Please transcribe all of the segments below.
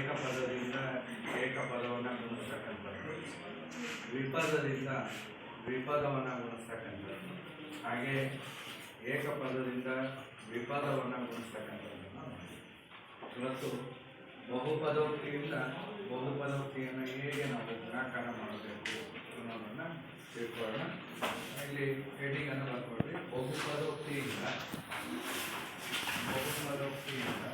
ಏಕಪದದಿಂದ ಏಕಪದವನ್ನು ಗುಣಿಸ್ತಕ್ಕಂಥದ್ದು, ದ್ವಿಪದದಿಂದ ದ್ವಿಪದವನ್ನು ಗುಣಿಸ್ತಕ್ಕಂಥದ್ದು, ಹಾಗೆ ಏಕಪದದಿಂದ ದ್ವಿಪದವನ್ನು ಗುಣಿಸ್ತಕ್ಕಂಥದ್ದನ್ನು ಇವತ್ತು ಬಹುಪದೋಕ್ತಿಯಿಂದ ಬಹುಪದೋಕ್ತಿಯನ್ನು ಹೇಗೆ ನಾವು ಗುಣಾಕಾರ ಮಾಡಬೇಕು ಅನ್ನೋದನ್ನು ತಿಳ್ಕೊಳ್ಳೋಣ. ಇಲ್ಲಿ ಹೆಡಿಂಗ್ ಅನ್ನು ಬರ್ಕೊಳ್ಳಿ. ಬಹುಪದೋಕ್ತಿಯಿಂದ ಬಹುಪದೋಕ್ತಿಯಿಂದ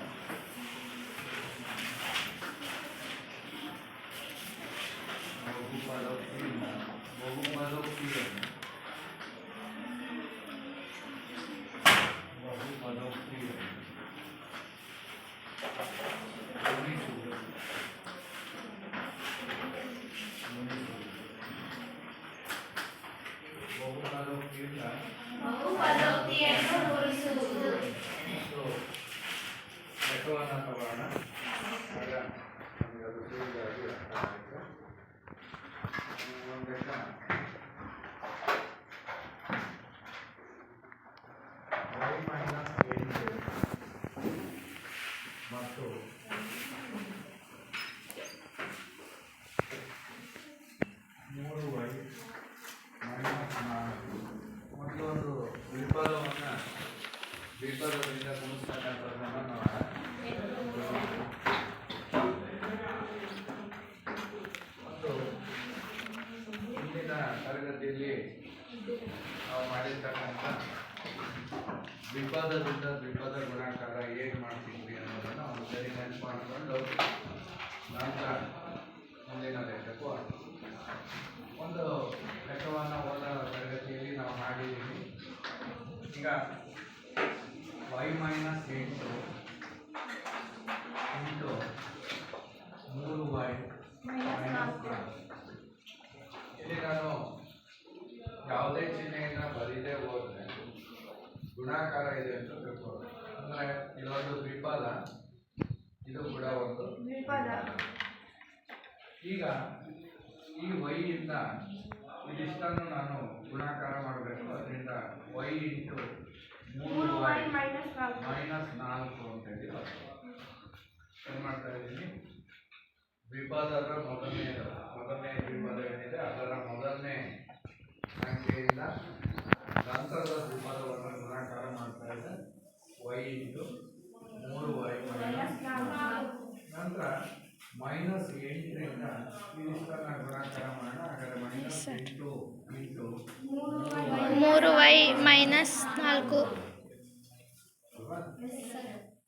ಲೆಕ್ಕವನ್ನು ತಗೋಣ. ಆಗ ನಮಗೆ ಅದು ಸುಲಭವಾಗಿ ಅರ್ಥ ಆಗುತ್ತೆ. ಒಂದು ಲೆಕ್ಕ y ಮೈನಸ್ 8 ಮತ್ತು 3y ಮೈನಸ್ 4 ಮತ್ತೊಂದು ದ್ವಿಪದವನ್ನು ದ್ವಿಪದದಿಂದ ಗುಣಿಸ್ತಕ್ಕಂಥದ್ದನ್ನು ನಾವು ಮತ್ತು ಹಿಂದಿನ ತರಗತಿಯಲ್ಲಿ ನಾವು ಮಾಡಿರ್ತಕ್ಕಂಥ ದ್ವಿಪದದಿಂದ ದ್ವಿಪದ ಗುಣಾಕಾರ ಹೇಗೆ ಮಾಡ್ತಿದ್ವಿ ಅನ್ನೋದನ್ನು ಒಂದು ಸರಿ ನೆನಪು ಮಾಡಿಕೊಂಡು ನಂತರ ಮುಂದಿನ ಲೆಕ್ಕಕ್ಕೂ ಒಂದು ಲೆಕ್ಕವನ್ನು ಹೋದ ತರಗತಿಯಲ್ಲಿ ನಾವು ಮಾಡಿದ್ದೀವಿ. ಈಗ y minus 8 into 3y minus 4. ಇಲ್ಲಿ ನಾನು ಯಾವುದೇ ಚಿಹ್ನೆಯನ್ನು ಬರೀದೇ ಹೋದರೆ ಗುಣಾಕಾರ ಇದೆ ಅಂತ ತಿಳ್ಕೊಳ್ಳೋದು. ಅಂದರೆ ಇದೊಂದು ದ್ವಿಪದ, ಇದು ಕೂಡ ಒಂದು ದ್ವಿಪದ. ಈಗ ಈ y ಇಂದ ಇದಿಷ್ಟನ್ನು ನಾನು ಗುಣಾಕಾರ ಮಾಡಬೇಕು. ಅದರಿಂದ y ಇಂಟು 3y ಮೈನಸ್ 4 ಅಂತೇಳಿ ಏನು ಮಾಡ್ತಾ ಇದ್ದೀನಿ. ದ್ವಿಪದದ ಮೊದಲನೇ ದ್ವಿಪದ ಏನಿದೆ ಅದರ ಮೊದಲನೇ ಸಂಖ್ಯೆಯಿಂದ ನಂತರದ ದ್ವಿಪದವನ್ನು ಗುಣಾಕಾರ ಮಾಡ್ತಾ ಇದೆ. y ಇಂಟು 3y ಮೈನಸ್ 4 ನಂತರ ಮೈನಸ್ 8ರಿಂದ ಇದಿಷ್ಟನ್ನು ಗುಣಾಕಾರ ಮಾಡೋಣ. ಹಾಗಾದರೆ minus 8 into 3y minus 4.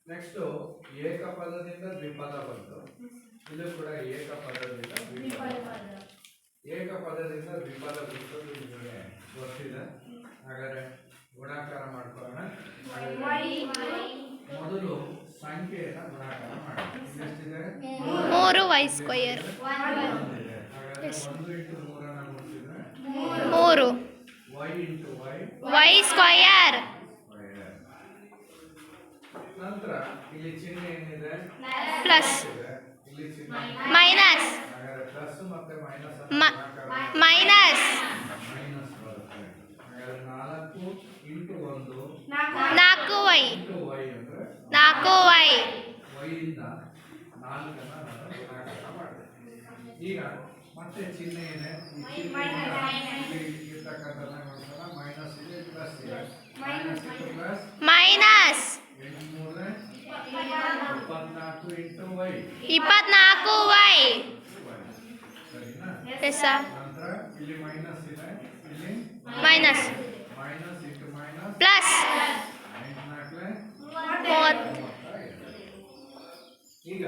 Next ಏಕಪದದಿಂದ ದ್ವಿಪದ ಬಂತು. ಇದು ಕೂಡ ಏಕಪದದಿಂದ ದ್ವಿಪದ. ಏಕಪದದಿಂದ ದ್ವಿಪದ ಬಿಟ್ಟು ನಿಮಗೆ ಗೊತ್ತಿದೆ. ಹಾಗಾದರೆ ಗುಣಾಕಾರ ಮಾಡ್ಕೊಳ್ಳೋಣ. ಮೊದಲು ಸಂಖ್ಯೆಯನ್ನು ಗುಣಾಕಾರ ಮಾಡೋಣ. ಎಷ್ಟಿದೆ? 3y square. ಹಾಗಾದರೆ 1 into 3 ಗುಣಿಸಿದ್ರೆ 3 y into y square. ನಂತರ ಇಲ್ಲಿ ಚಿಹ್ನೆ ಏನಿದೆ? ಪ್ಲಸ್. ಇಲ್ಲಿ ಚಿಹ್ನೆ ಮೈನಸ್. ಹಾಗಾದರೆ ಪ್ಲಸ್ ಮತ್ತೆ ಮೈನಸ್ ಮೈನಸ್ ಮೈನಸ್ ಬರುತ್ತೆ. ಹಾಗಾದರೆ 4 ಇಂಟು 1 4y ಇಂಟು y ಅಂದರೆ 4y. y ಇಂದ 4 ನಾನು ಗುಣಾಕಾರ ಮಾಡಿದೆ. ಈಗ ಮತ್ತೆ ಚಿಹ್ನೆ ಇದೆ. ಈ ಚಿಹ್ನೆ ಇರ್ತಕ್ಕಂಥದ್ದನ್ನ ನೋಡ್ತಾರ. ಮೈನಸ್ ಇದೆ, ಪ್ಲಸ್ ಇದೆ. Minus into plus minus 24 into y 24y. ಸರಿನಾ? Yes sir. ನಂತರ ಇಲ್ಲಿ ಮೈನಸ್ ಇದೆ, ಇಲ್ಲಿ minus minus into minus plus 34 ಈಗ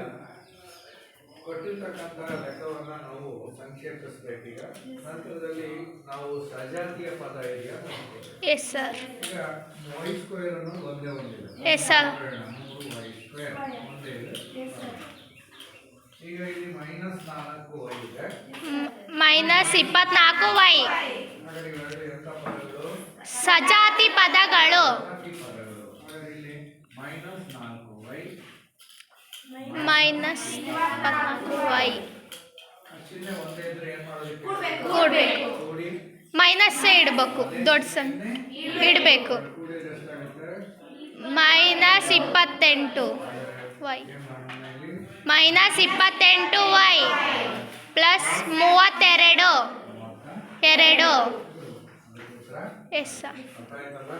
ಕೊಟ್ಟಿರ್ತಕ್ಕಂಥ ಲೆಕ್ಕವನ್ನು ನಾವು ಸಂಕ್ಷೇಪಿಸಬೇಕೀಗ. ನಂತರದಲ್ಲಿ ನಾವು ಸಜಾತಿಯ ಪದ ಇದೆಯಾ ನೋಡ್ತೀವಿ. S sir. ಈಗ y ಸ್ಕ್ವೇರ್ ಅನ್ನೋದು ಒಂದೇ ಒಂದಿದೆ. Yes sir. 3y ಸ್ಕ್ವೇರ್ ಒಂದೇ ಇದೆ. ಈಗ ಇಲ್ಲಿ ಮೈನಸ್ 4y ಇದೆ, ಮೈನಸ್ 24y. ಹಾಗಾದ್ರೆ ಇವೆರಡು ಎಂಥ ಪದಗಳು? ಸಜಾತಿ ಪದಗಳು. ಸಜಾತಿ ಪದಗಳು. ಹಾಗಾದ್ರೆ ಇಲ್ಲಿ ಮೈನಸ್ 4y ಮೈನಸ್ 24y ಚಿಹ್ನೆ ಒಂದೇ ಇದ್ರೆ ಏನು ಮಾಡೋದಕ್ಕೆ? ಕೂಡಬೇಕು. ಕೂಡಿ ಮೈನಸ್ ಇಡಬೇಕು. ದೊಡ್ಡ ಸಣ್ಣ ಇಡಬೇಕು. ಕೂಡಿದ್ರೆ ಎಷ್ಟಾಗುತ್ತೆ? ಮೈನಸ್ 28. ವೈ ಏನು ಮಾಡೋಣ ಇಲ್ಲಿ ಮೈನಸ್ 28 ವೈ ಪ್ಲಸ್ 32 2 ಅದಕ್ಕೆ ಉತ್ತರ ಎಸ್ ಸರ್. ಅರ್ಥ ಆಯ್ತಲ್ಲ?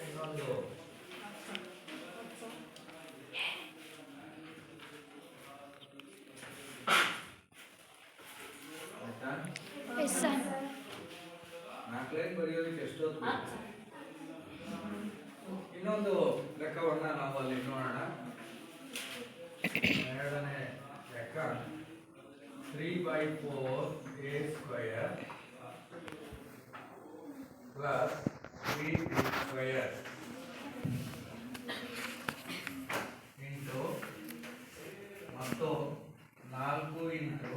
ಇನ್ನೊಂದು ಆಯ್ತಾ? Yes sir. 4 ಲೈನ್ ಬರೆಯೋದಕ್ಕೆ ಎಷ್ಟೊತ್ತು ಬೇಕು? ಇನ್ನೊಂದು ಲೆಕ್ಕವನ್ನ ನಾವು ಅಲ್ಲಿ ನೋಡೋಣ. ಎರಡನೇ ಲೆಕ್ಕ 3/4 a square plus 3b square into ಮತ್ತು 4 into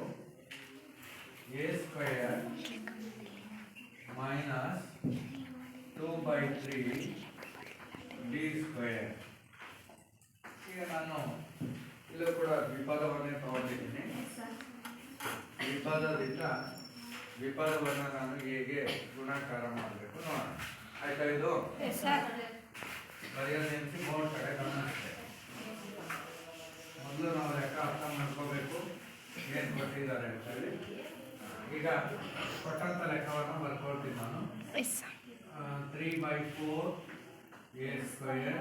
a square minus 2/3 b square. ಈಗ ನಾನು ಇಲ್ಲೂ ಕೂಡ ವಿಪದವನ್ನೇ ತಗೊಂಡಿದ್ದೀನಿ. ವಿಪದದಿಂದ ವಿಪದವನ್ನು ನಾನು ಹೇಗೆ ಗುಣಾಕಾರ ಮಾಡಬೇಕು ನೋಡೋಣ. ಆಯ್ತಾ? ಇದು ಬರೆಯೋದು ನೆನಪಿ ಬೋರ್ಡ್ ಕಡೆ ಗಮನಿಸ್ತೇವೆ. ಮೊದಲು ನಾವು ಲೆಕ್ಕ ಅರ್ಥ ಮಾಡ್ಕೋಬೇಕು ಏನು ಕೊಟ್ಟಿದ್ದಾರೆ ಅಂತೇಳಿ. ಈಗ ಕೊಟ್ಟಂಥ ಲೆಕ್ಕವನ್ನು ಬರ್ಕೊಳ್ತೀನಿ ನಾನು. Yes sir. 3/4 a square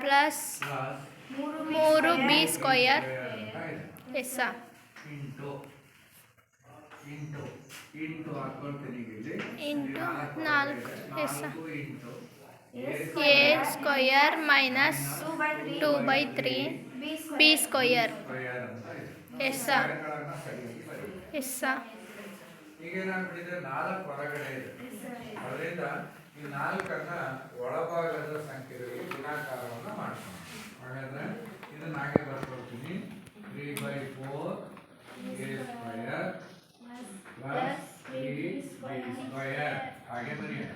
plus plus 3 B square ಅಂತ ಇದೆ. Yes sir. Into into into ಹಾಕೊಳ್ತೀನಿ ಇಲ್ಲಿ. Into 4 yes sir. 4 into A square minus 2/3 B square square ಅಂತ ಇದೆ. Yes sir. ಸ್ಕ್ವೇರ್ಗಳನ್ನು ಸರಿಯಾಗಿ ಬರೀಬೇಕು. Yes sir. ಈಗ ಏನಾಗ್ಬಿಟ್ಟಿದೆ 4 ಹೊರಗಡೆ ಇದೆ. ಅದರಿಂದ ಈ 4ಅನ್ನ ಒಳಭಾಗದ ಸಂಖ್ಯೆಗಳಿಗೆ ಗುಣಾಕಾರವನ್ನು ಮಾಡ್ಕೊಂಡು ಹಾಗಾದ್ರೆ ಇದನ್ನ ಹಾಗೆ ಬರ್ಕೊಳ್ತೀನಿ. 3/4 a square plus 3b square ಹಾಗೆ ಬರೆಯೋಣ.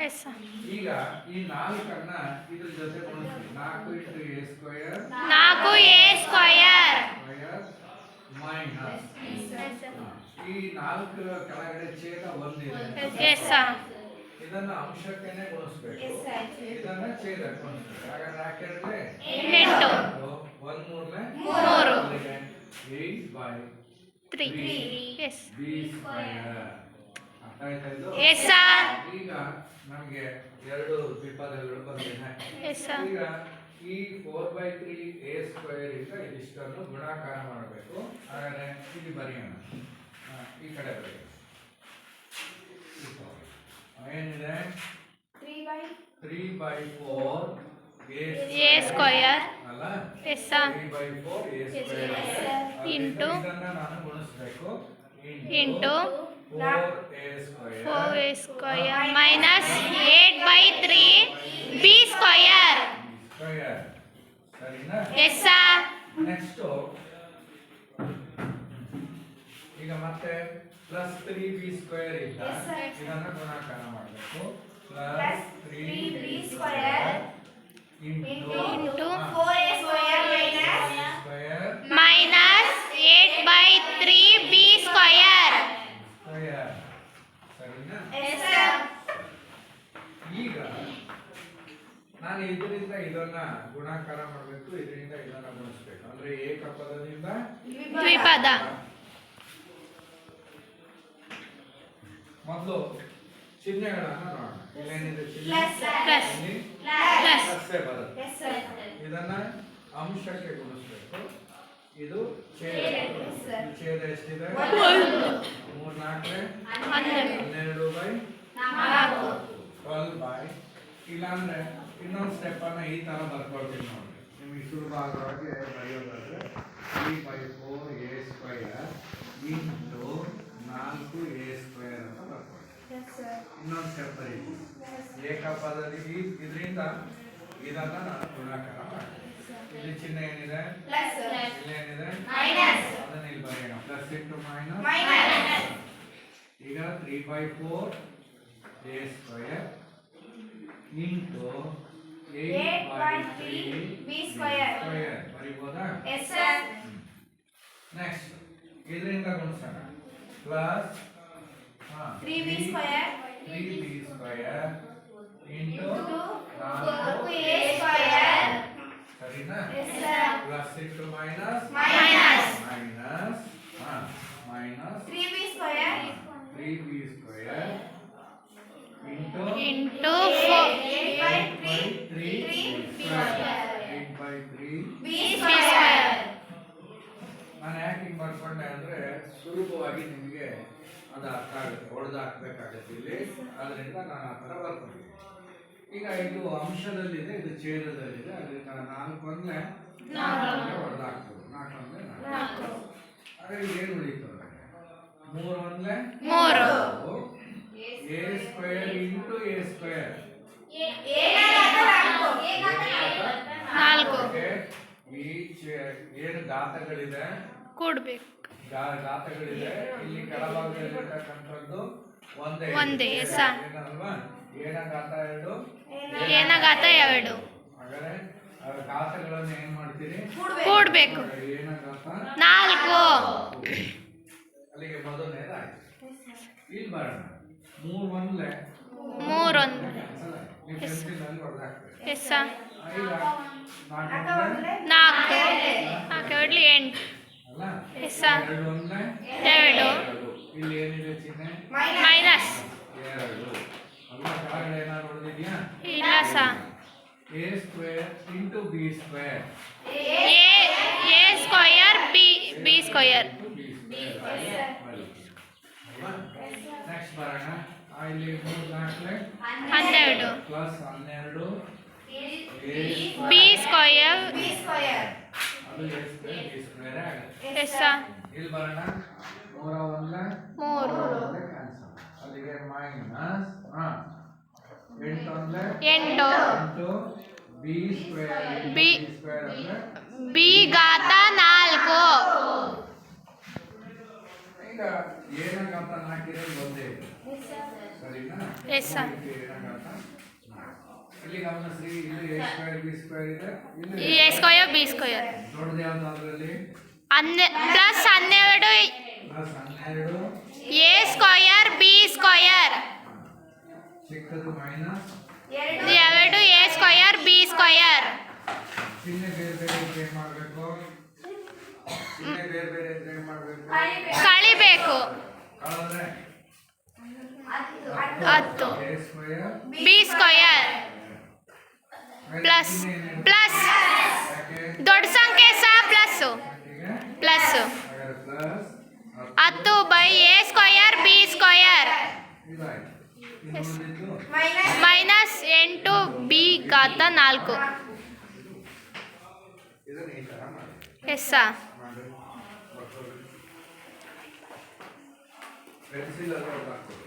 S sir. ಈಗ ಈ 4ಅನ್ನ ಇದ್ರ ಜೊತೆ ಗುಣಿಸ್ತೀವಿ. 4 into a square 4 A square square minus ಈ 4 ಕೆಳಗಡೆ ಛೇದ 1 ಇದೆ. Yes sir. ಇದನ್ನ ಅಂಶಕ್ಕೆನೆ ಗುಣಿಸ್ಬೇಕು. ಇದನ್ನ ಛೇದಕ್ಕೆ ಗುಣಿಸ್ಬೇಕು. ಹಾಗಾದ್ರೆ ಹಾಕಿದ್ರೆ 8 1 ಮೂರನೇ 3 8/3 ಎಸ್ b ಸ್ಕ್ವೇರ್. ಅರ್ಥ ಆಯ್ತಾ ಇದು? S sir. ಈಗ ನಮಗೆ ಎರಡು ವಿಪದಗಳು ಬಂದಿದೆ. S sir. ಈಗ ಈ 4/3 a ಸ್ಕ್ವೇರ್ ಇಂದ ಇದಿಷ್ಟನ್ನು ಗುಣಾಕಾರ ಮಾಡಬೇಕು. ಹಾಗಾದ್ರೆ ಇಲ್ಲಿ ಬರೆಯೋಣ. ಈ ಕಡೆ ಬರೆಯೋಣ. ಏನಿದೆ? 3/4 ಎ ಸ್ಕ್ವಯರ್ ಅಲ್ಲ? Yes sir. 3/4 a square into ಇದನ್ನ ನಾನು ಗುಣಿಸಬೇಕು. ಇಂಟು 4a square 4 A square minus 8/3 B square square. ಸರಿನಾ? Yes sir. ನೆಕ್ಸ್ಟ್ ಈಗ ಮತ್ತೆ ಪ್ಲಸ್ 3b ಸ್ಕ್ವೇರ್ ಇಂದ ಇದನ್ನ ಗುಣಾಕಾರ ಮಾಡಬೇಕು. Plus 3b square into 4a square square minus 8/3 B square. Square. ಸರಿನಾ? Yes sir. ಈಗ ನಾನು ಇದರಿಂದ ಇದನ್ನ ಗುಣಾಕಾರ ಮಾಡಬೇಕು. ಇದರಿಂದ ಇದನ್ನ ಗುಣಿಸ್ಬೇಕು. ಅಂದ್ರೆ ಏಕಪದದಿಂದ ದ್ವಿಪದ. ಮೊದಲು ಚಿಹ್ನೆಗಳನ್ನ ನೋಡೋಣ. ಇಲ್ಲೇನಿದೆ ಚಿಹ್ನೆ? ಪ್ಲಸ್ ಇಲ್ಲಿ ಪ್ಲಸ್ ಪ್ಲಸ್ಸೇ ಬರುತ್ತೆ. ಇದನ್ನ ಅಂಶಕ್ಕೆ ಗುಣಿಸ್ಬೇಕು. ಇದು ಛೇದ. ಈ ಛೇದ ಎಷ್ಟಿದೆ? 3 4 12/4 12 ಇಲ್ಲಾಂದ್ರೆ ಇನ್ನೊಂದು ಸ್ಟೆಪ್ ಅನ್ನ ಈ ತರ ಬರ್ಕೊಳ್ತೀನಿ ನೋಡಿ. ನಿಮಗೆ ಸುಲಭವಾಗಿ ಬರೆಯೋದಾದ್ರೆ 3/4 a square into 4a square ಅಂತ ಬರ್ಕೊಳ್ಳಿ. ಇನ್ನೊಂದು ಸ್ಟೆಪ್ ಬರೀತೀನಿ. ಏಕಪದದಲ್ಲಿ ಇದರಿಂದ ಇದನ್ನ ನಾನು ಗುಣಾಕಾರ ಮಾಡ್ತೀನಿ. ಇಲ್ಲಿ ಚಿಹ್ನೆ ಏನಿದೆ? ಇಲ್ಲೇನಿದೆ? ಅದನ್ನ ಇಲ್ಲಿ ಬರೆಯೋಣ. Plus into minus 3/4 a square into 8/3 b square ಬರೀಬೋದಾ? Yes, sir. Next ಇದರಿಂದ ಗುಣಿಸೋಣ plus 3b square 3b square into 4a square. ಸರಿನಾ? Yes, sir. Plus into minus Minus minus 3b square 3b square into Into 8/3 b square 8/3 b square. ನಾನು ಯಾಕೆ ಹಿಂಗೆ ಬರ್ಕೊಂಡೆ ಅಂದರೆ ಸುಲಭವಾಗಿ ನಿಮಗೆ ಅದು ಅರ್ಥ ಆಗುತ್ತೆ, ಹೊಡೆದು ಹಾಕ್ಬೇಕಾಗತ್ತೆ ಇಲ್ಲಿ, ಅದರಿಂದ ನಾನು ಆ ಥರ ಬರ್ಕೊಂಡೆ. ಈಗ ಇದು ಅಂಶದಲ್ಲಿದೆ, ಇದು ಛೇದದಲ್ಲಿದೆ, ಅದರಿಂದ 4 ಒಂದಲೇ 4 ಹೊಡೆದು ಹಾಕ್ಬೋದು, 4 ಒಂದಲೇ 4. ಹಾಗಾಗಿ ಏನು ಉಳಿತು ಅಂದರೆ 3 ಒಂದಲೇ 3 a square into a square 4 ಈ ಏನು ಘಾತಗಳಿದೆ ಕೂಡ್ಬೇಕು. ಘಾತಗಳಿದೆ, ಇಲ್ಲಿ ಕೆಳಭಾಗದಲ್ಲಿರ್ತಕ್ಕಂಥದ್ದು ಒಂದೇ ಒಂದೇ, ಎಸ. ಏನಲ್ವಾ? ಏನ ಘಾತ 2 ಏನ ಘಾತ 2 ಹಾಗಾದ್ರೆ ಘಾತಗಳನ್ನು ಏನ್ ಮಾಡ್ತೀರಿ? ಕೂಡ್ಬೇಕು. ಏನ ಘಾತ 4 ಅಲ್ಲಿಗೆ ಮೊದಲನೇದಾಯ್ತು. ಇಲ್ಲಿ ಬರೋಣ 3 ಒಂದಲೇ 3 1 ನೀವು ಪೆನ್ಸಿಲ್ನಲ್ಲಿ ಹೊಡೆದಾಕ್ಬೇಕು. ಎಸ ಈಗ 4 ಒಂದಲೇ 4 4 8 ಅಲ್ಲ, ಎಸ 2 ಒಂದಲೇ 2 ಇಲ್ಲಿ ಏನಿದೆ ಚಿಹ್ನೆ? ಮೈನಸ್ 2 ಅಲ್ವಾ? ಕೆಳಗಡೆ ಏನಾದ್ರು ಹೊಡೆದಿದ್ಯಾ? ಇಲ್ಲ ಸ a square into b square a square b square next ಬರೋಣ. ಇಲ್ಲಿ 3 4 12 plus 12 b square b square ಅದು a ಸ್ಕ್ವೇರ್ b ಸ್ಕ್ವೇರ್ ಆಗುತ್ತೆ. ಎಸ ಇಲ್ಲಿ ಬರೋಣ 3 ಒಂದಲೇ 3 ಕ್ಯಾನ್ಸಲ್, ಅಲ್ಲಿಗೆ ಮೈನಸ್ 8 ಒಂದಲೇ 8 into b square b square ಅಂದ್ರೆ b ಘಾತ 4 ಈಗ ಏನಾಗಂತ ಹಾಕಿದ್ರೆ ಒಂದೇ ಇದೆ, ಸರಿನಾ? Yes sir. ಏನಾಗಂತ ಇಲ್ಲಿ ಗಮನಿಸಿ, ಇಲ್ಲಿ a ಸ್ಕ್ವೇರ್ b ಸ್ಕ್ವೇರ್ ಇದೆ, ಇಲ್ಲಿ a ಸ್ಕ್ವೇರ್ b ಸ್ಕ್ವೇರ್ ದೊಡ್ಡದು ಯಾವ್ದು ಅದರಲ್ಲಿ? Plus 12 plus 12 a square b square ಚಿಕ್ಕದು minus 2 a square b square ಚಿಹ್ನೆ ಬೇರೆ ಬೇರೆ ಇದ್ರೆ ಏನ್ ಮಾಡಬೇಕು? ಚಿಹ್ನೆ ಬೇರೆ ಬೇರೆ ಇದ್ರೆ ಏನ್ ಮಾಡಬೇಕು? ಕಳಿಬೇಕು. ಕಳೆದ್ರೆ 10 a square b square plus plus ಯಾಕೆ ದೊಡ್ಡ ಸಂಖ್ಯೆ ಸಹ ಪ್ಲಸ್ ಹೀಗೆ ಪ್ಲಸ್ ಹಾಗಾದ್ರೆ plus 10 by a square b square ಇದಾಯ್ತು. ಇನ್ನು ಉಳಿದಿದ್ದು ಮೈನಸ್ 8 b ಘಾತ 4 ಇದನ್ನ ಈ ತರ ಮಾಡಿ ಎಸ್ ಮಾಡಿ ಬರ್ಕೊಳ್ಳಿ. ಪೆನ್ಸಿಲ್ ಅಲ್ಲಿ ಹೊಡೆದಾಕ್ಕೊಳ್ಳಿ.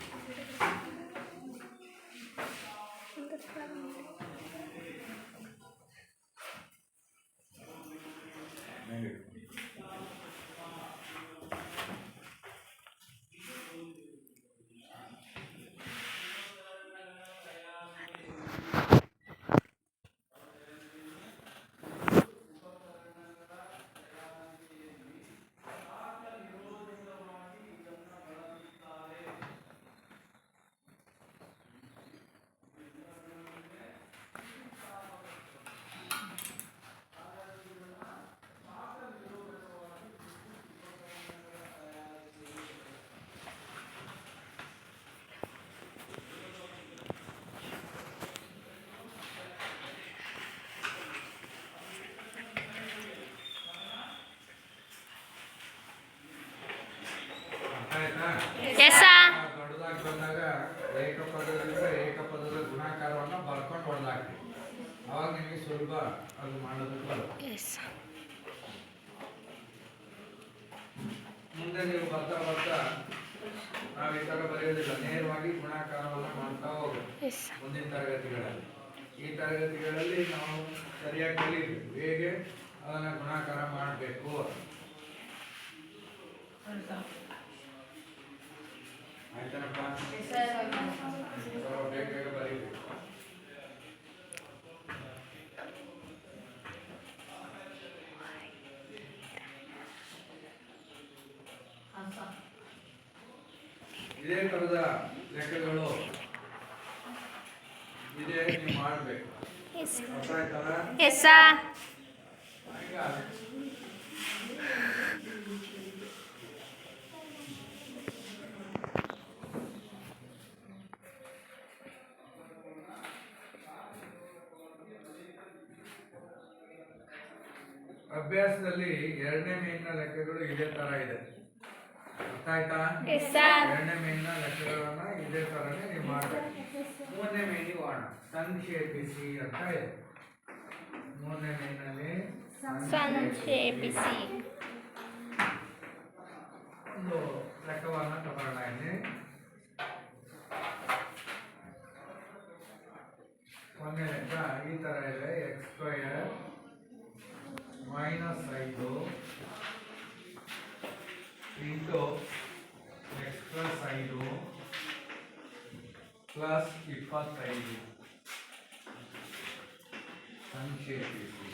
ಮೇಲೆ ಇಡು. ಆಯ್ತಾ? ಎಸ್ ದೊಡ್ಡದಾಗಿ ಬಂದಾಗ ಏಕಪದದಿಂದ ಏಕಪದದ ಗುಣಾಕಾರವನ್ನು ಬರ್ಕೊಂಡು ಹೊಡೆದಾಕ್ತೀವಿ, ಅವಾಗ ನಿಮಗೆ ಸುಲಭ ಅದು ಮಾಡೋದಕ್ಕೆ ಬರುತ್ತೆ. ಎಸ್ ಮುಂದೆ ನೀವು ಬರ್ತಾ ಬರ್ತಾ ನಾವು ಈ ಥರ ಬರೆಯೋದಿಲ್ಲ, ನೇರವಾಗಿ ಗುಣಾಕಾರವನ್ನು ಮಾಡ್ತಾ ಹೋಗೋದು ಎಸ್ ಮುಂದಿನ ತರಗತಿಗಳಲ್ಲಿ. ಈ ತರಗತಿಗಳಲ್ಲಿ ನಾವು ಸರಿಯಾಗಿ ಕಲಿಬೇಕು ಹೇಗೆ ಅದನ್ನು ಗುಣಾಕಾರ ಮಾಡಬೇಕು. ಆಯ್ತಾನಪ್ಪ? Yes, sir. ಸ್ವಲ್ಪ ಬೇಗ ಬೇಗ ಬರೀಬೇಕು. ಇದೇ ಥರದ ಲೆಕ್ಕಗಳು ಇದೇ ನೀವು ಮಾಡಬೇಕು. ಅರ್ಥ ಆಯ್ತಲ್ಲ? S sir. ಈಗ ಅಭ್ಯಾಸದಲ್ಲಿ ಎರಡನೇ ಮೇಲಿನ ಲೆಕ್ಕಗಳು ಇದೇ ತರ ಇದೆ. ಅರ್ಥ ಆಯ್ತಾ? Yes sir. ಎರಡನೇ ಮೇಲಿನ ಲೆಕ್ಕಗಳನ್ನ ಇದೇ ತರನೇ ನೀವು ಮಾಡಬೇಕು. ಮೂರನೇ ಮೇಲಿಗೆ ಹೋಗೋಣ. ಸಂಕ್ಷೇಪಿಸಿ ಅಂತ ಇದೆ. ಮೂರನೇ ಮೇಲಿನಲ್ಲಿ ಸಂಕ್ಷೇಪಿಸಿ ಒಂದು ಲೆಕ್ಕವನ್ನ ತಗೊಳ್ಳೋಣ ಇಲ್ಲಿ. ಒಂದನೇ ಲೆಕ್ಕ ಈ ತರ ಇದೆ. X square minus 5 into X plus 5 plus 25 ಸಂಕ್ಷೇಪಿಸಿ.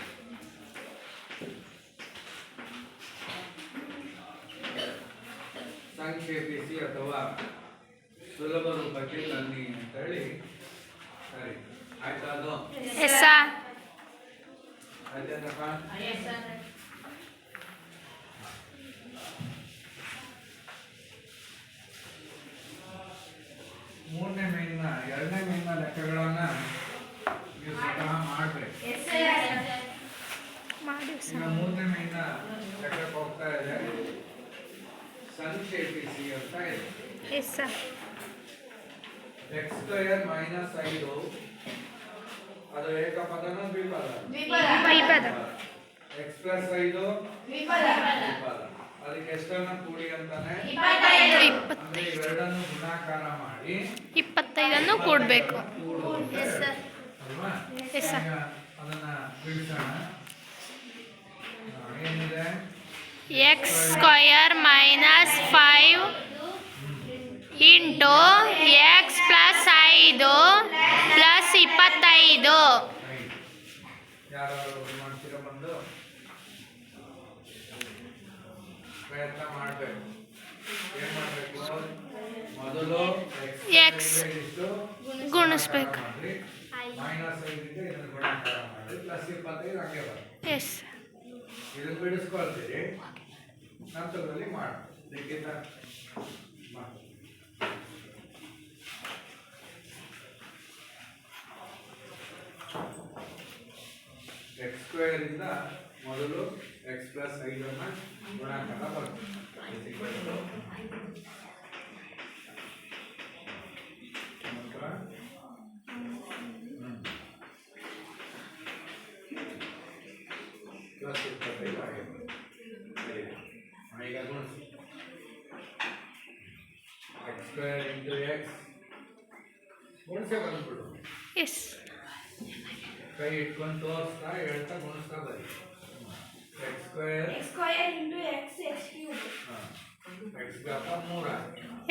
ಸಂಕ್ಷೇಪಿಸಿ ಅಥವಾ ಸುಲಭ ರೂಪಕ್ಕೆ ತನ್ನಿ ಅಂತೇಳಿ ಸರಿ ಆಯ್ತಾ? ಅದು ಎಸ್ ಸರ್. ಆಯ್ತೇನಪ್ಪ? Yes, sir. ಮೂರನೇ ಮೇಲಿನ ಎರಡನೇ ಮೇಲಿನ ಲೆಕ್ಕಗಳನ್ನ ನೀವು ಸ್ವತಃ ಮಾಡ್ಬೇಕು. Yes, sir. ಮಾಡಿ ಈಗ ಸರ್. ಮೂರನೇ ಮೇಲಿನ ಲೆಕ್ಕಕ್ಕೆ ಹೋಗ್ತಾ ಇದೆ. ಸಂಕ್ಷೇಪಿಸಿ ಅಂತ ಇದೆ. Yes sir. X square minus 5 ಅದು ಏಕಪದನ ದ್ವಿಪದ? ದ್ವಿಪದ. X plus 5 ದ್ವಿಪದ. ದ್ವಿಪದ. ಅದಕ್ಕೆ ಎಷ್ಟನ್ನ ಕೂಡಿ ಅಂತಾನೆ? 25. ಅಂದ್ರೆ ಇವೆರಡನ್ನು ಗುಣಾಕಾರ ಮಾಡಿ 25 ಕೂಡಬೇಕು. ಕೂಡು ಅಂತ Yes, sir. ಅಲ್ವಾ? Yes, sir. ಈಗ ಅದನ್ನ ಬಿಡಿಸೋಣ. ಏನಿದೆ? X square minus 5 into X plus 5 plus 25. ಯಾರು ಮಾಡ್ತೀರಾ? ಬಂದು ಪ್ರಯತ್ನ ಮಾಡಬೇಕು. ಏನ್ ಮಾಡಬೇಕು? ಮೊದಲು ಎಕ್ಸ್ ಗುಣಿಸ್ಬೇಕು. ಮೈನಸ್ 5 ಇಂದ ಇದನ್ನ ಗುಣಾಕಾರ ಮಾಡಿ ಪ್ಲಸ್ 25 ಹಂಗೆ ಬರುತ್ತೆ. ಎಸ್. ಇದನ್ನ ಬಿಡಿಸ್ಕೊಳ್ತೀರಿ, ನಂತರದಲ್ಲಿ ಮಾಡಿ. ಲಿಖಿತ ಮಾಡಿ. ಎಕ್ಸ್ ಸ್ಕ್ವೇರ್ ಇಂದ ಮೊದಲು ಎಕ್ಸ್ ಪ್ಲಸ್ 5 ಅನ್ನ ಗುಣಾಕಾರ ಬರುತ್ತೆ. ನಂತರ ಪ್ಲಸ್ 25 ಆಗಿದೆ. ಈಗ ಗುಣಿಸಿ. ಎಕ್ಸ್ ಸ್ಕ್ವೇರ್ ಇಂಟು ಎಕ್ಸ್ ಗುಣಿಸೇ ಬಂದ್ಬಿಡು. ಎಸ್. ಕೈ ಇಟ್ಕೊಂಡು ತೋರಿಸ್ತಾ ಹೇಳ್ತಾ ಗುಣಿಸ್ತಾ ಬರಿ. X square X square into X cube. X ಗಾಪ 3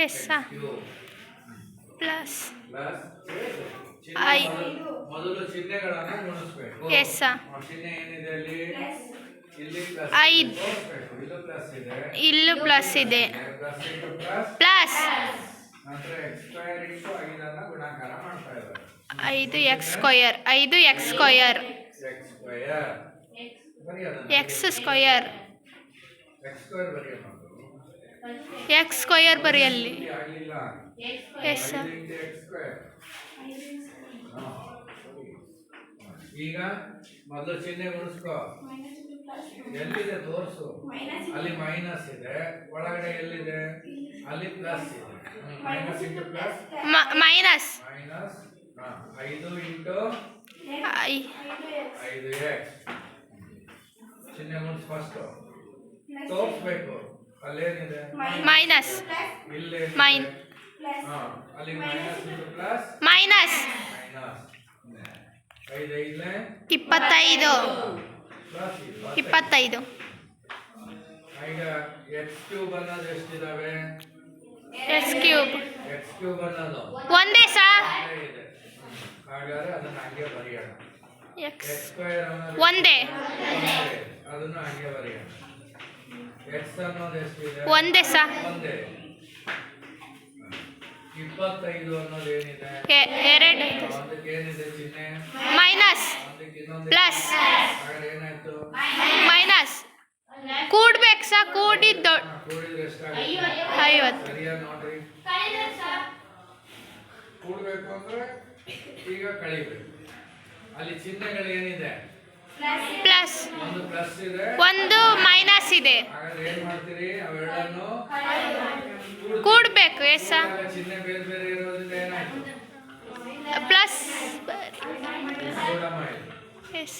yes sir. Cube plus plus I. ಮೊದಲು ಚಿಹ್ನೆಗಳನ್ನು ಗುಣಿಸ್ಬೇಕು. Yes sir. ಚಿಹ್ನೆ ಏನಿದೆ ಅಲ್ಲಿ? Plus. ಇಲ್ಲಿ ಪ್ಲಸ್ 5. ತೋರಿಸ್ಬೇಕು. ಇಲ್ಲೂ ಪ್ಲಸ್ ಇದೆ, ಇಲ್ಲೂ ಪ್ಲಸ್ ಇದೆ. ಪ್ಲಸ್ ಇಂಟು ಪ್ಲಸ್ ಪ್ಲಸ್ ನಂತರ ಎಕ್ಸ್ ಸ್ಕ್ವೇರ್ ಇಂಟು 5 ಗುಣಾಕಾರ ಮಾಡ್ತಾ ಇದ್ದಾರೆ. 5 X square. 5 X square. X square ಬರೀ ಅದನ್ನ ಎಕ್ಸ್ ಸ್ಕ್ವಯರ್. ಎಕ್ಸ್ ಸ್ಕ್ವೇರ್ ಬರೀ ಅನ್ನೋದು ಎಕ್ಸ್ ಸ್ಕ್ವಯರ್ ಬರೆಯಲ್ಲಿ. ಇಲ್ಲಿ ಆಗ್ಲಿಲ್ಲ. Yes sir. 5 into X square. ಈಗ ಮೊದಲು ಚಿಹ್ನೆ ಗುಣಿಸ್ಕೋ. ಎಲ್ಲಿದೆ ತೋರಿಸು. ಅಲ್ಲಿ ಮೈನಸ್ ಇದೆ, ಒಳಗಡೆ ಎಲ್ಲಿದೆ? ಅಲ್ಲಿ ಪ್ಲಸ್ ಇದೆ. Minus into plus minus minus 5 into 5 X. ಚಿಹ್ನೆ ಗುಣಿಸ್ ಫಸ್ಟ್ ತೋರಿಸ್ಬೇಕು. ಅಲ್ಲೇನಿದೆ? ಮೈನಸ್. ಇಲ್ಲೇ ಮೈನ್. ಅಲ್ಲಿ minus into plus minus minus 5 ಐದ್ಲೆ 25. Plus 25. ಈಗ ಎಕ್ಸ್ ಕ್ಯೂಬ್ ಅನ್ನೋದು ಎಷ್ಟಿದಾವೆ? ಎಸ್ ಕ್ಯೂಬ್ ಎಕ್ಸ್ ಕ್ಯೂಬ್ ಅನ್ನೋದು ಒಂದೇ ಸಾ ಒಂದೇ ಇದೆ. ಹಾಗಾದ್ರೆ ಅದನ್ನ ಹಂಗೆ ಬರೆಯೋಣ. ಎಕ್ಸ್ ಎಕ್ಸ್ ಸ್ಕ್ವೇರ್ ಅನ್ನೋದು ಒಂದೇ ಒಂದೇ. ಅದನ್ನ ಹಂಗೆ ಬರೆಯೋಣ. ಎಕ್ಸ್ ಅನ್ನೋದು ಎಷ್ಟಿದೆ? ಒಂದೇ ಸಾ ಒಂದೇ. 25 ಅನ್ನೋದು ಏನಿದೆ? ಎರಡು ಅದಕ್ಕೆ ಏನಿದೆ ಚಿಹ್ನೆ? ಮೈನಸ್ ಅದಕ್ಕೆ ಇನ್ನೊಂದು ಪ್ಲಸ್ ಹಾಗಾದ್ರೆ ಏನಾಯ್ತು? ಮೈನಸ್ ಕೂಡ್ಬೇಕು ಸಾ ಕೂಡಿದ್ದು ಕೂಡಿದ್ರೆ ಎಷ್ಟಾಗುತ್ತೆ? 50 ಸರಿಯಾ ನೋಡ್ರಿ. ಕೂಡ್ಬೇಕು ಅಂದ್ರೆ ಈಗ ಕಳಿಬೇಕು. ಅಲ್ಲಿ ಚಿಹ್ನೆಗಳು ಏನಿದೆ? ಪ್ಲಸ್ ಒಂದು ಪ್ಲಸ್ ಇದೆ, ಒಂದು ಮೈನಸ್ ಇದೆ. ಹಾಗಾದ್ರೆ ಏನ್ ಮಾಡ್ತೀರಿ? ಅವೆರಡನ್ನು ಕೂಡ್ಬೇಕು ಎಸ್ ಸಾ ಕೂಡಿದಾಗ ಚಿಹ್ನೆ ಬೇರೆ ಬೇರೆ ಇರೋದ್ರಿಂದ ಏನಾಯ್ತು? ಪ್ಲಸ್ ಕೂಡಮ್ಮ ಇದು. ಎಸ್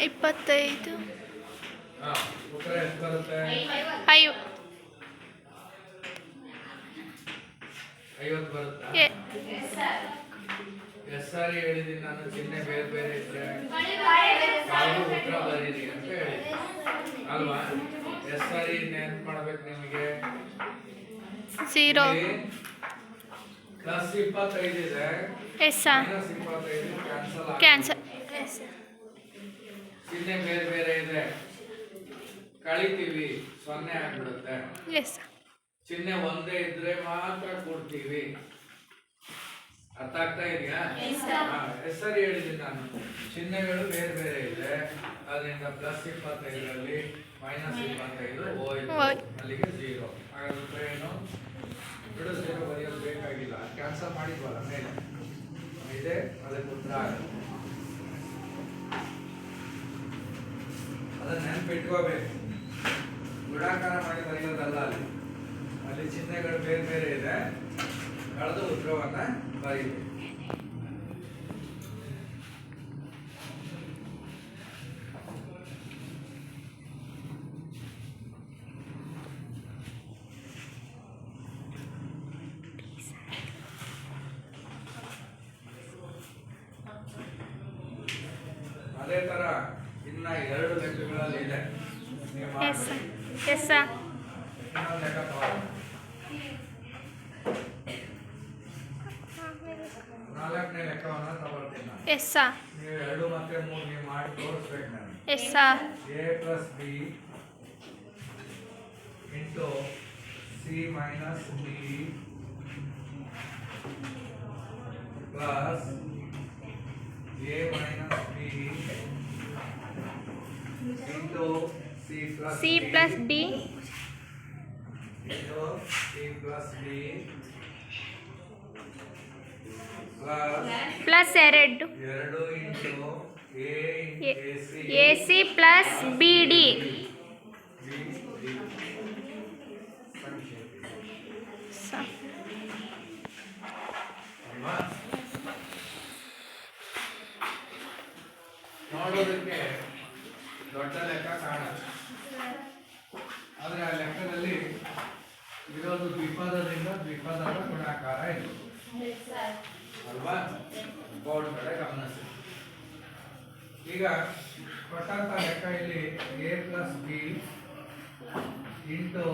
25 ಹಾ, ಉತ್ತರ ಎಷ್ಟು ಬರುತ್ತೆ? 50 ಬರುತ್ತಾ? ಎಸ್ ಸಾರಿ ಹೇಳಿದೀನಿ ನಾನು, ಚಿಹ್ನೆ ಬೇರೆ ಬೇರೆ ಇದ್ರೆ ಯಾವುದು ಉತ್ತರ ಬರೀರಿ ಅಂತ ಹೇಳಿದೆ ಅಲ್ವಾ? ಎಸ್ ಸಾರಿ ನೆನ್ಪು ಮಾಡ್ಬೇಕು ನಿಮಗೆ. 0 ಪ್ಲಸ್ 25 ಇದೆ, ಎಸ್ ಸಾ ಮೈನಸ್ 25 ಕ್ಯಾನ್ಸಲ್ ಚಿಹ್ನೆ ಬೇರೆ ಬೇರೆ ಇದೆ, ಕಳಿತೀವಿ 0 ಆಗ್ಬಿಡುತ್ತೆ. ಎಸ್ ಚಿಹ್ನೆ ಒಂದೇ ಇದ್ರೆ ಮಾತ್ರ ಕೂಡ್ತೀವಿ. ಅರ್ಥ ಆಗ್ತಾ ಇದೆಯಾ? ಎಸ್ ಸರಿ ಹೇಳಿದ್ದೀನಿ ನಾನು. ಚಿಹ್ನೆಗಳು ಬೇರೆ ಬೇರೆ ಇದೆ, ಅದರಿಂದ ಪ್ಲಸ್ 25ರಲ್ಲಿ ಮೈನಸ್ 25 ಹೋಯ್ತು, ಅಲ್ಲಿಗೆ 0. ಹಾಗಾದ್ರೆ ಉತ್ತರ ಏನು? ಬಿಡು, 0 ಬರೆಯೋದು ಬೇಕಾಗಿಲ್ಲ, ಕ್ಯಾನ್ಸಲ್ ಮಾಡಿದ್ವಲ್ಲ ಮೇಲೆ ಇದೆ, ಅದಕ್ಕೆ ಉತ್ತರ ಆಗುತ್ತೆ. ಅದನ್ನ ನೆನಪಿಟ್ಕೋಬೇಕು. ಗುಣಾಕಾರ ಮಾಡಿ ಬರೆಯೋದಲ್ಲ, ಅಲ್ಲಿ ಚಿಹ್ನೆಗಳು ಬೇರೆ ಬೇರೆ ಇದೆ, ಕಳೆದು ಉತ್ತರವನ್ನ ಬರೀಬೇಕು. ಅದೇ ತರ ಇನ್ನ 2 ಲೆಕ್ಕಗಳಲ್ಲಿ ಇದೆ, ನೀವು ಎಸ್ ಮಾಡ್ಬೇಕು. ಎಸ್ ಸಾ ಇನ್ನೊಂದು ಲೆಕ್ಕ ತಗೊಳ್ಳೋಣ. 4ನೇ ಲೆಕ್ಕವನ್ನ ತಗೊಳ್ತೀನಿ ನಾನು. ಎಸ್ ಸಾ ನೀವು 2 ಮತ್ತೆ 3 ನೀವು ಮಾಡಿ ತೋರಿಸ್ಬೇಕು ನಾನು. S saw a plus b into c minus d plus a minus b into C plus D into c plus d plus plus 2 2 into A C plus B D ನೋಡೋದಕ್ಕೆ ದೊಡ್ಡ ಲೆಕ್ಕ ಕಾಣುತ್ತೆ, ಆದ್ರೆ ಆ ಲೆಕ್ಕದಲ್ಲಿ ಇರೋದು ದ್ವಿಪದದಿಂದ ದ್ವಿಪದದ ಗುಣಾಕಾರ ಇದು ಅಲ್ವಾ? ಬೋರ್ಡ್ ಕಡೆ ಗಮನಿಸಿ. ಈಗ ಕೊಟ್ಟಂತ ಲೆಕ್ಕ ಇಲ್ಲಿ a plus B into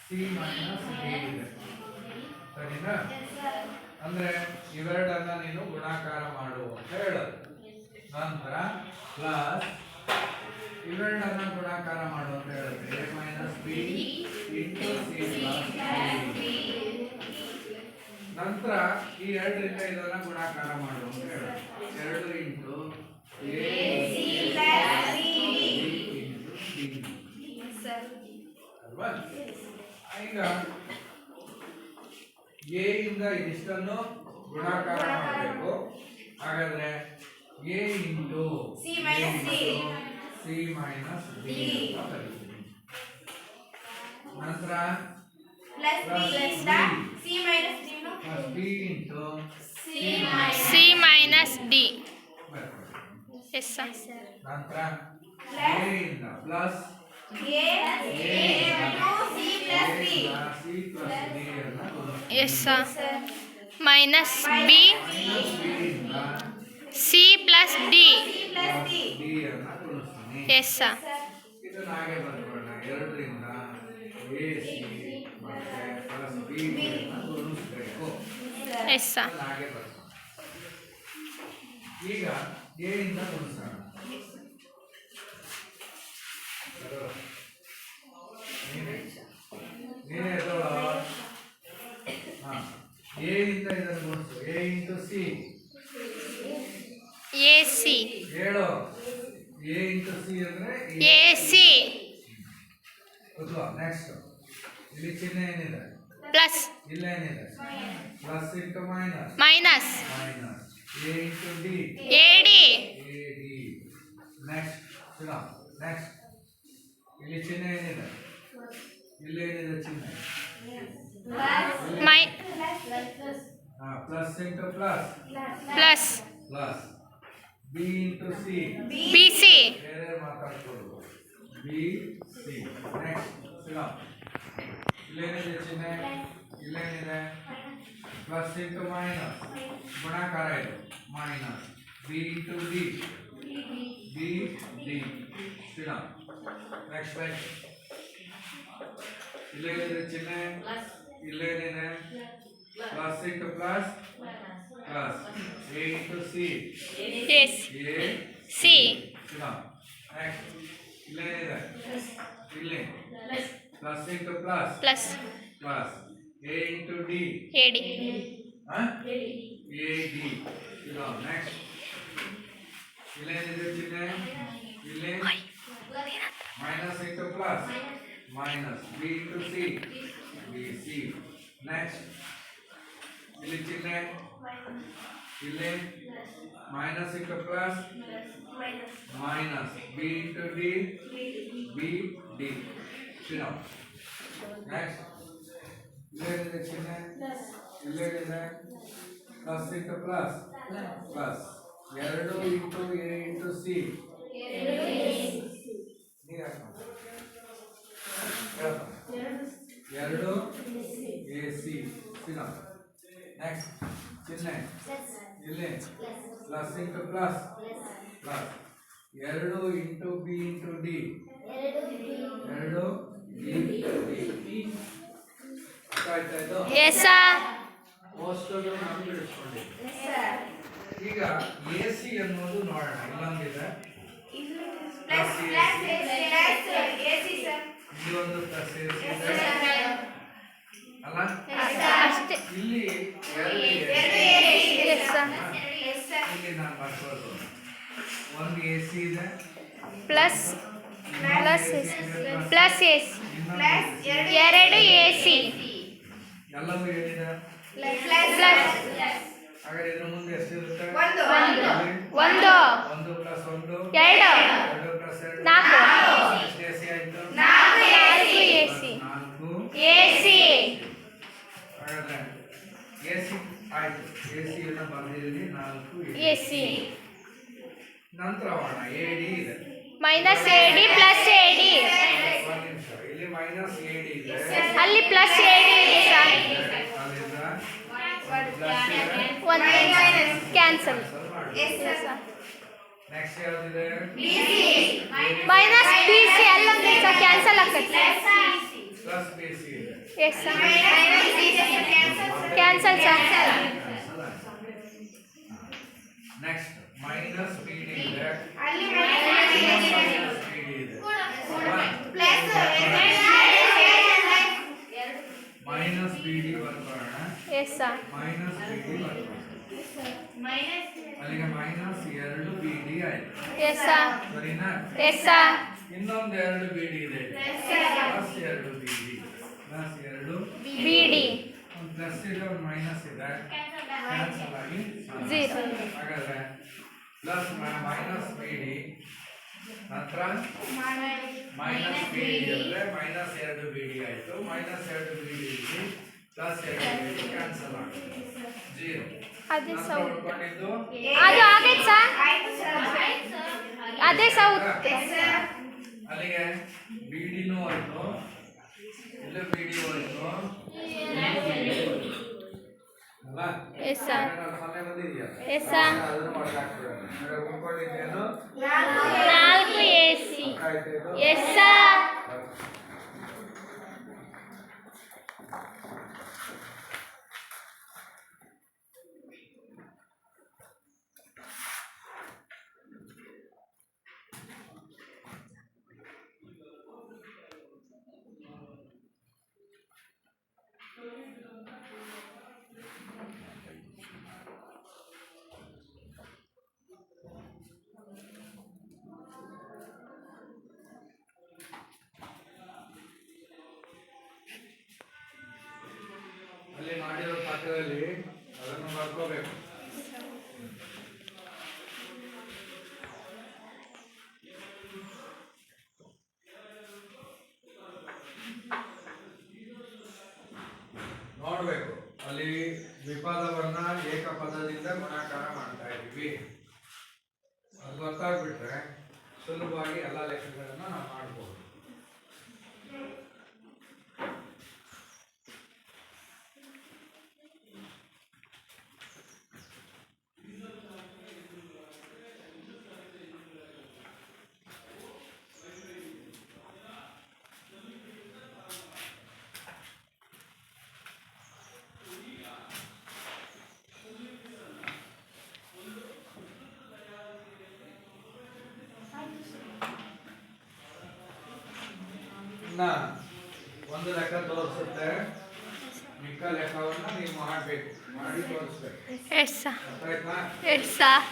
C minus D ಇದೆ, ಸರಿನಾ? ಅಂದ್ರೆ ಇವೆರಡನ್ನ ನೀನು ಗುಣಾಕಾರ ಮಾಡು ಅಂತ ಹೇಳೋದು. ನಂತರ ಪ್ಲಸ್ ಇವೆರಡನ್ನ ಗುಣಾಕಾರ ಮಾಡು ಅಂತ ಹೇಳುತ್ತೆ, a minus B into C plus D. ನಂತರ ಈ 2ರಿಂದ ಇದನ್ನ ಗುಣಾಕಾರ ಮಾಡು ಅಂತ ಹೇಳುತ್ತೆ, 2 ಇಂಟು ಅಲ್ವಾ? ಈಗ ಎ ಇಂದ ಇದಿಷ್ಟನ್ನು ಗುಣಾಕಾರ ಮಾಡಬೇಕು. ಹಾಗಾದ್ರೆ a into C minus D. C minus D ಅಂತ ಬರೀತೀನಿ. ನಂತರ plus b is the c minus d no plus B into C minus D yes sir ನಂತರ a ಇಂದ plus a into c plus d C plus D ಅನ್ನ yes sir minus B B ಇಂದ C plus D c plus d D ಅನ್ನ ಗುಣಿಸ್ತೀನಿ. Yes sir ಇದನ್ನ ಹಾಗೆ ಬರ್ಕೊಳ್ಳೋಣ, 2ರಿಂದ ಎ ಸಿ ಎಸ್ ಸರ್. ಅಲ್ಲಿ ಹಾಗೆ ಬರ್ಕೊಂಡು ಈಗ ಎ ಇಂದ ಗುಣಿಸೋಣ. ನೀನೇ ಎದ್ದೋಳು. ಎ ಇಂದ ಇದನ್ನು ಗುಣಿಸು. A into C. A C. ಹೇಳು. ಎ ಇಂಟು ಸಿ ಅಂದ್ರೆ ಎ ಸಿ. ನೆಕ್ಸ್ಟ್ ಇಲ್ಲಿ ಚಿಹ್ನೆ ಏನಿದೆ? ಪ್ಲಸ್. ಇಲ್ಲೇನಿದೆ? Plus into minus. Minus. Minus. A into D. A D. A D. Next next ಇಲ್ಲಿ ಚಿಹ್ನೆ ಏನಿದೆ? ಇಲ್ಲೇನಿದೆ ಚಿಹ್ನೆ? Plus into plus. Plus. Plus. B into C. B C. ಬೇರೆ ಮಾತಾಡ್ಕೊಳ್ಬೋದು. B C. ನೆಕ್ಸ್ಟ್ ಇಲ್ಲೇನಿದೆ ಚಿಹ್ನೆ? ಇಲ್ಲೇನಿದೆ? Plus into minus. ಗುಣಾಕಾರ ಇದು. Minus. B into D. B D. Next ಇಲ್ಲೇನಿದೆ ಚಿಹ್ನೆ? ಇಲ್ಲೇನಿದೆ? Plus into plus. Plus. A into C. Yes. A C. Next ಇಲ್ಲೇನಿದೆ? ಇಲ್ಲಿ plus into plus. Plus. Plus. A into D. A D. A D. Next ಇಲ್ಲೇನಿದೆ ಚಿಹ್ನೆ? ಇಲ್ಲಿ minus into plus. Minus. B into C. B C. Next ಇಲ್ಲಿ ಚಿಹ್ನೆ? ಇಲ್ಲಿ minus into plus. Minus. B into D. B D. Next ಇಲ್ಲೇನಿದೆ ಚಿಹ್ನೆ? ಇಲ್ಲೇನಿದೆ? Plus into plus. Plus. 2 into A into C. ಎರಡು ಎ ಸಿ. ನೆಕ್ಸ್ಟ್ ಚಿಹ್ನೆ? ಇಲ್ಲಿ plus into plus. Plus. 2 into B into D. 2 B D. ಆಯ್ತಾ ಇದು? Yes sir. ಮೋಸ್ಟಲ್ಲಿ ನಾವು ಬಿಡಿಸ್ಕೊಂಡಿದ್ದೀವಿ. ಈಗ ಎ ಸಿ ಅನ್ನೋದು ನೋಡೋಣ. ಇಲ್ಲೊಂದಿದೆ ಪ್ಲಸ್ ಎ ಸಿ ಸರ್. ಇಲ್ಲೊಂದು ಪ್ಲಸ್ ಎ ಸಿ ಅಲ್ಲ? ಅಷ್ಟೇ. ಇಲ್ಲಿ ಎಸ್ ಸರ್. ಇಲ್ಲಿ ನಾನು ಬರ್ಬೋದು. ಒಂದು ಎ ಸಿ ಇದೆ. Plus. Plus yes. Plus yes. ಎರಡು ಎ ಸಿ. ಎಲ್ಲವೂ ಏನಿದೆ? ಪ್ಲಸ್. ಹಾಗಾದ್ರೆ ಇದ್ರ ಮುಂದೆ ಎಷ್ಟಿರುತ್ತೆ? ಒಂದು. ಒಂದು ಪ್ಲಸ್ ಒಂದು. ಎರಡು. 2 ಪ್ಲಸ್ 2. 4. ಎಷ್ಟು ಎ ಸಿ ಆಯ್ತು? 4 ಎ ಸಿ. 4 A C. ಹಾಗಾದ್ರೆ ಎ ಸಿ ಆಯ್ತು. ಎ ಸಿ ಅನ್ನ ಬರ್ದಿದ್ದೀನಿ. 4 ಎ ಸಿ. ನಂತರ ಹೋಗೋಣ. ಎ ಡಿ ಇದೆ. Minus A D plus A D. ಒಂದು ನಿಮಿಷ. ಇಲ್ಲಿ ಮೈನಸ್ ಎ ಡಿ ಇದೆ. ಅಲ್ಲಿ ಪ್ಲಸ್ ಎ ಡಿ ಇದೆ ಸರ್. ಅಲ್ಲಿಂದ ಪ್ಲಸ್ ಇದೆ. ಒಂದು ಕ್ಯಾನ್ಸಲ್. ನೆಕ್ಸ್ಟ್ ಯಾವ್ದಿದೆ? Minus B C. ಅಲ್ಲೊಂದು ಸರ್ ಕ್ಯಾನ್ಸಲ್ ಆಗ್ತದೆ. ಪ್ಲಸ್ ಬಿ ಸಿ ಇದೆ. Yes sir. Cancel sir. Next minus B D ಇದೆ. ಮೈನಸ್ ಬಿ ಡಿ ಇದೆ. ಮೈನಸ್ ಬಿ ಡಿ ಬರ್ಕೊಳ್ಳೋಣ. Yes sir. Minus B D ಬರ್ಕೊಳ್ಳೋಣ. ಅಲ್ಲಿಗೆ ಮೈನಸ್ 2 ಬಿ ಡಿ ಆಯ್ತು. Yes sir. ಸರಿನಾ? Yes sir. ಇನ್ನೊಂದು 2 ಬಿ ಡಿ ಇದೆ. Plus 2 B D. Plus 2 B D. ಒಂದು ಪ್ಲಸ್ ಇದೆ, ಒಂದು ಮೈನಸ್ ಇದೆ. ಕ್ಯಾನ್ಸಲ್ ಆಗಿ 0. ಹಾಗಾದ್ರೆ ಪ್ಲಸ್ ಮೈನಸ್ ಬಿ ಡಿ. ನಂತರ ಮೈನಸ್ ಬಿ ಡಿ ಅಂದ್ರೆ ಮೈನಸ್ 2 ಬಿ ಡಿ ಆಯ್ತು. Minus 2 B D plus 2 B D cancel ಆಗುತ್ತೆ. 0. ಅದೇ ಸರ್. ಉಳ್ಕೊಂಡಿದ್ದು ಅದು ಆಗೈತೆ ಸರ್. ಅದೇ ಸರ್ ಉತ್ತರ. ಅಲ್ಲಿಗೆ ಬಿ ಡಿನೂ ಆಯ್ತು. ಇಲ್ಲೇ ಬಿ ಡಿ ಹೋಯ್ತು. ಅಲ್ಲ? Yes sir. ಸಮಯ ಬಂದಿದೆಯಾ? Yes sir. ಅದನ್ನು ಮಾಡ್ಕಾಕ್ಬಿಡೋಣ. ಉಳ್ಕೊಂಡಿದ್ದೇನು? 4 ಎ ಸಿ. ಆಯ್ತು ಇದು. S sir. ಅಲ್ಲಿ ಮಾಡಿರೋ ಪಕ್ಕದಲ್ಲಿ ಅದನ್ನು ಬರ್ಕೋಬೇಕು. ನೋಡ್ಬೇಕು ಅಲ್ಲಿ ದ್ವಿಪದವನ್ನ ಏಕಪದದಿಂದ ಗುಣಾಕಾರ ಮಾಡ್ತಾ ಇದೀವಿ. ಅದು ಗೊತ್ತಾಗ್ಬಿಟ್ರೆ ಸುಲಭವಾಗಿ ಎಲ್ಲ ಲೆಕ್ಕಗಳನ್ನ ನಾವು ಮಾಡ್ಬೋದು. ಒಂದು ಲೆಕ್ಕ ತೋರಿಸುತ್ತೆ, ಮಿಕ್ಕ ಲೆಕ್ಕವನ್ನ ನೀವು ಮಾಡಬೇಕು, ಮಾಡಿ ತೋರಿಸ್ಬೇಕು. Yes sir. ಆಯ್ತಾ? Yes sir.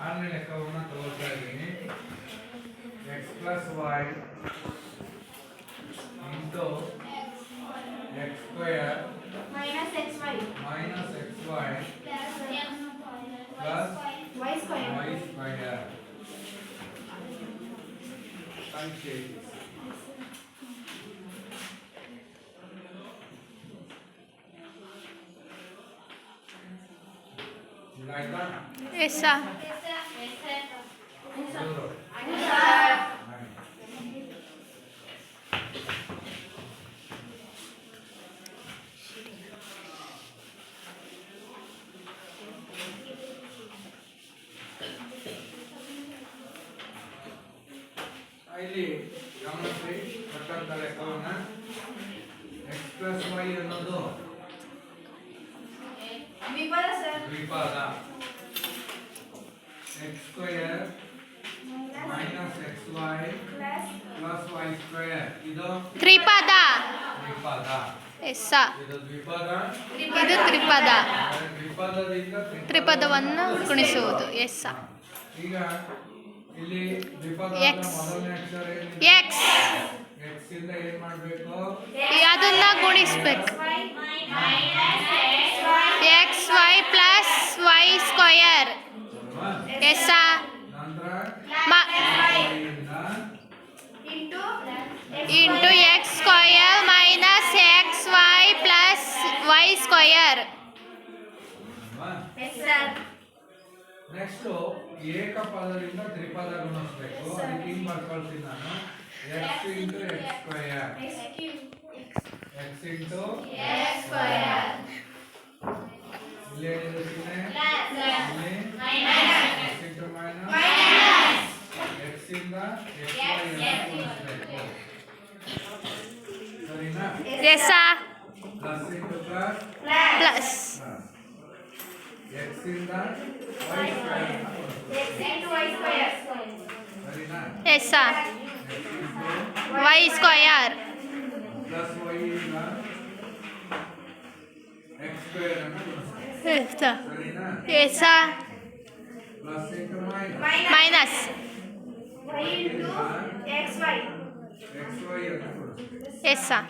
ಆರನೇ ಲೆಕ್ಕವನ್ನು ತೋರಿಸ್ತಾ ಇದ್ದೀನಿ. X plus Y into X square minus xy minus X Y plus y square Y square ಸಂಖ್ಯೆ. ಇದಾಯ್ತಾ? Yes sir. ಚೂರು. ಇಲ್ಲಿ ಗಮನಿಸಿ ಕೊಟ್ಟಂತ ಲೆಕ್ಕವನ್ನ ಎಕ್ಸ್ ಪ್ಲಸ್ ವೈ ಅನ್ನೋದು ದ್ವಿಪದ ಸರ್. ದ್ವಿಪದ. X square minus X Y plus Y square ಇದು ತ್ರಿಪದ. ದ್ವಿಪದ. Yes sir. ಇದು ದ್ವಿಪದ. ಇದು ತ್ರಿಪದ. ದ್ವಿಪದದಿಂದ ತ್ರಿಪದವನ್ನು ಗುಣಿಸುವುದು. S sir. ಈಗ ಇಲ್ಲಿ ದ್ವಿಪದ X. ಮೊದಲನೇ ಅಕ್ಷರ ಏನಿದೆ? ಎಕ್ಸ್. ಎಕ್ಸ್ ಇಂದ ಏನ್ ಮಾಡಬೇಕು? ಅದನ್ನ ಗುಣಿಸ್ಬೇಕು. X Y plus Y square. Yes sir. ನಂತರ into X square minus X Y plus Y square. Yes sir. Next ಏಕಪದದಿಂದ ತ್ರಿಪದ ಗುಣಿಸ್ಬೇಕು. ಅದಕ್ಕೆ ಹಿಂಗ್ ಬರ್ಕೊಳ್ತೀನಿ ನಾನು. X into X square X into X square ಇಲ್ಲಿ ಏನಿದೆ ಚಿಹ್ನೆ? ಇಲ್ಲಿ ಎಕ್ಸ್ ಇಂಟು ಮೈನಸ್ ಎಕ್ಸ್ ಇಂದ ಎಕ್ಸ್ ವೈ ಅನ್ನು ಗುಣಿಸ್ಬೇಕು. ಸರಿನಾ? Yes sir. Plus into plus plus X ಇಂದ ವೈ ಸ್ಕ್ವೇರ್ ಅನ್ನು ಗುಣಿಸ್ಬೇಕು. X into y square ಸರಿನಾ? Yes sir. X into Y square plus Y ಇಂದ ಎಕ್ಸ್ ಸ್ಕ್ವೇರ್ ಅನ್ನು ಗುಣಿಸ್ಬೇಕು. Yes sir. ಸರಿನಾ? Yes sir. Plus into minus minus y into xy X Y ಅನ್ನು ಗುಣಿಸ್ಬೇಕು. Yes sir.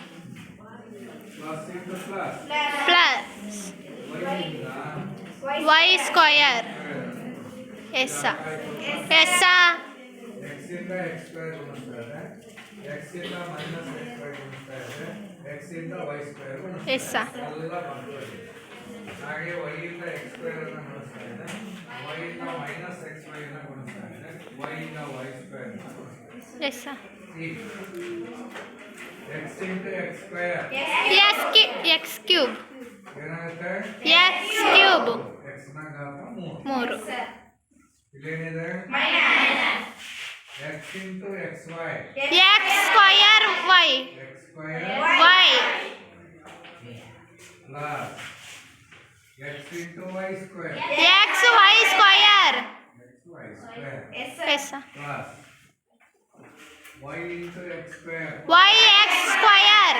Plus into plus plus Y ಇಂದ Y square. Yes sir. Yes sir. X ಇಂದ X square ಗುಣಿಸ್ತಾ ಇದೆ, X ಇಂದ ಮೈನಸ್ ಎಕ್ಸ್ ವೈ ಗುಣಿಸ್ತಾ ಇದೆ, X ಇಂದ Y square ಗುಣಿಸ್ತಾ yes sir. ಇದೆ. ಎಲ್ಲ ಬಂದ್ಬಿಟ್ಟಿದೆ. ಹಾಗೆ ವೈ ಇಂದ ಎಕ್ಸ್ ಸ್ಕ್ವೇರ್ ಅನ್ನು ಗುಣಿಸ್ತಾ ಇದೆ, ವೈ ಇಂದ ಮೈನಸ್ ಎಕ್ಸ್ ವೈ ಅನ್ನು ಗುಣಿಸ್ತಾ ಇದೆ, ವೈ ಇಂದ ವೈ ಸ್ಕ್ವೇರ್ ಅನ್ನು ಗುಣಿಸ್ತಾ ಇದೆ. Yes sir. ಈಗ X into X square X cube. ಏನಾಗುತ್ತೆ? ಎಕ್ಸ್ ಕ್ಯೂಬ್ ಎಕ್ಸ್ ನ ಘಾತ 3. 3. ಇಲ್ಲೇನಿದೆ? X into X Y X square Y X square Y plus x into y square x y square Yes, sir. yes sir plus y into x square y x square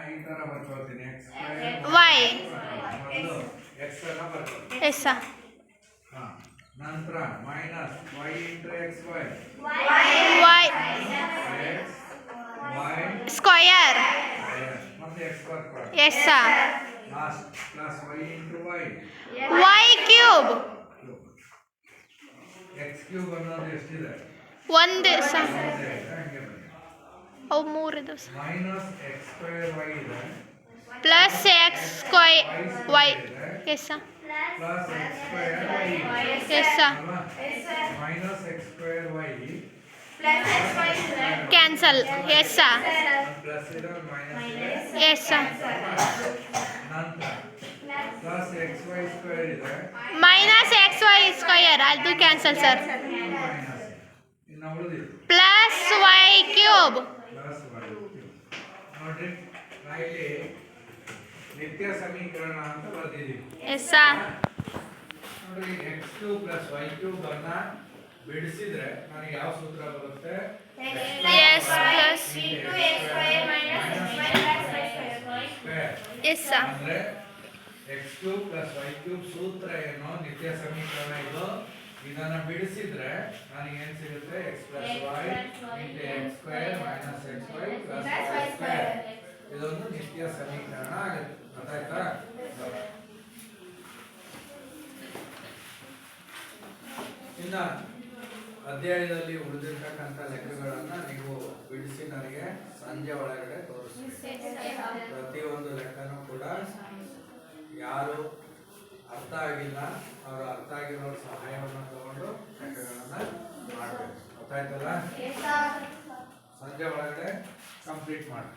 ಈ ತರ ಬರ್ಕೋತೀನಿ x square y ಮೊದಲು x ಅನ್ನ ಬರ್ಕೋತೀನಿ yes sir ನಂತರ minus y into xy y x y square ಮತ್ತೆ x ಬರ್ಕೊಳ್ಳಿ yes sir last plus y into y y cube x cube ಅನ್ನೋದು ಎಷ್ಟಿದೆ ಒಂದು ಸರ್ ಒಂದೇ ಇದೆ, ಹಂಗೆ ಬನ್ನಿ ಅವು ಮೂರಿದು ಮೈನಸ್ x square y ಇದೆ plus x square y yes sir plus x square y yes sir ಅಲ್ವಾ Yes, sir. Minus x square y Plus xy square. Cancel yes sir plus ಇದೆ ಮೈನಸ್ ಇದೆ ಎಸ್ ಸರ್ ನಂತರ plus xy square ಇದೆ minus X y square ಅದು cancel sir minus ಇನ್ನು ಉಳಿದಿತ್ತು plus y cube plus y ನೋಡ್ರಿ ನಾ ಇಲ್ಲಿ ನಿತ್ಯ ಸಮೀಕರಣ ಅಂತ ಬರೆದಿದ್ದೀವಿ ಎಸ್ ಸರ್ ನೋಡಿ x3 + y3 ಅನ್ನ ಬಿಡಿಸಿದ್ರೆ ನನಗೆ ಯಾವ ಸೂತ್ರ ಬರುತ್ತೆ yes plus Into x square minus xy plus y square. Yes sir ಅಂದ್ರೆ x3 + y3 ಸೂತ್ರ ಏನು ನಿತ್ಯ ಸಮೀಕರಣ ಇದು ಇದನ್ನ ಬಿಡಿಸಿದ್ರೆ ನನಗೆ ಏನು ಸಿಗುತ್ತೆ x + y into x square minus xy plus y square ಇದೊಂದು ನಿತ್ಯ ಸಮೀಕರಣ ಆಗುತ್ತೆ ಗೊತ್ತಾಯ್ತಾ ಇನ್ನ ಅಧ್ಯಾಯದಲ್ಲಿ ಉಳಿದಿರ್ತಕ್ಕಂಥ ಲೆಕ್ಕಗಳನ್ನ ನೀವು ಬಿಡಿಸಿ ನನಗೆ ಸಂಜೆ ಒಳಗಡೆ ತೋರಿಸಿ ಪ್ರತಿಯೊಂದು ಲೆಕ್ಕನೂ ಕೂಡ ಯಾರು ಅರ್ಥ ಆಗಿಲ್ಲ ಅವರು ಅರ್ಥ ಆಗಿರೋರ ಸಹಾಯವನ್ನು ತಗೊಂಡು ಲೆಕ್ಕಗಳನ್ನ ಮಾಡಬೇಕು ಗೊತ್ತಾಯ್ತಲ್ಲ ಸಂಜೆ ಒಳಗಡೆ ಕಂಪ್ಲೀಟ್ ಮಾಡಿ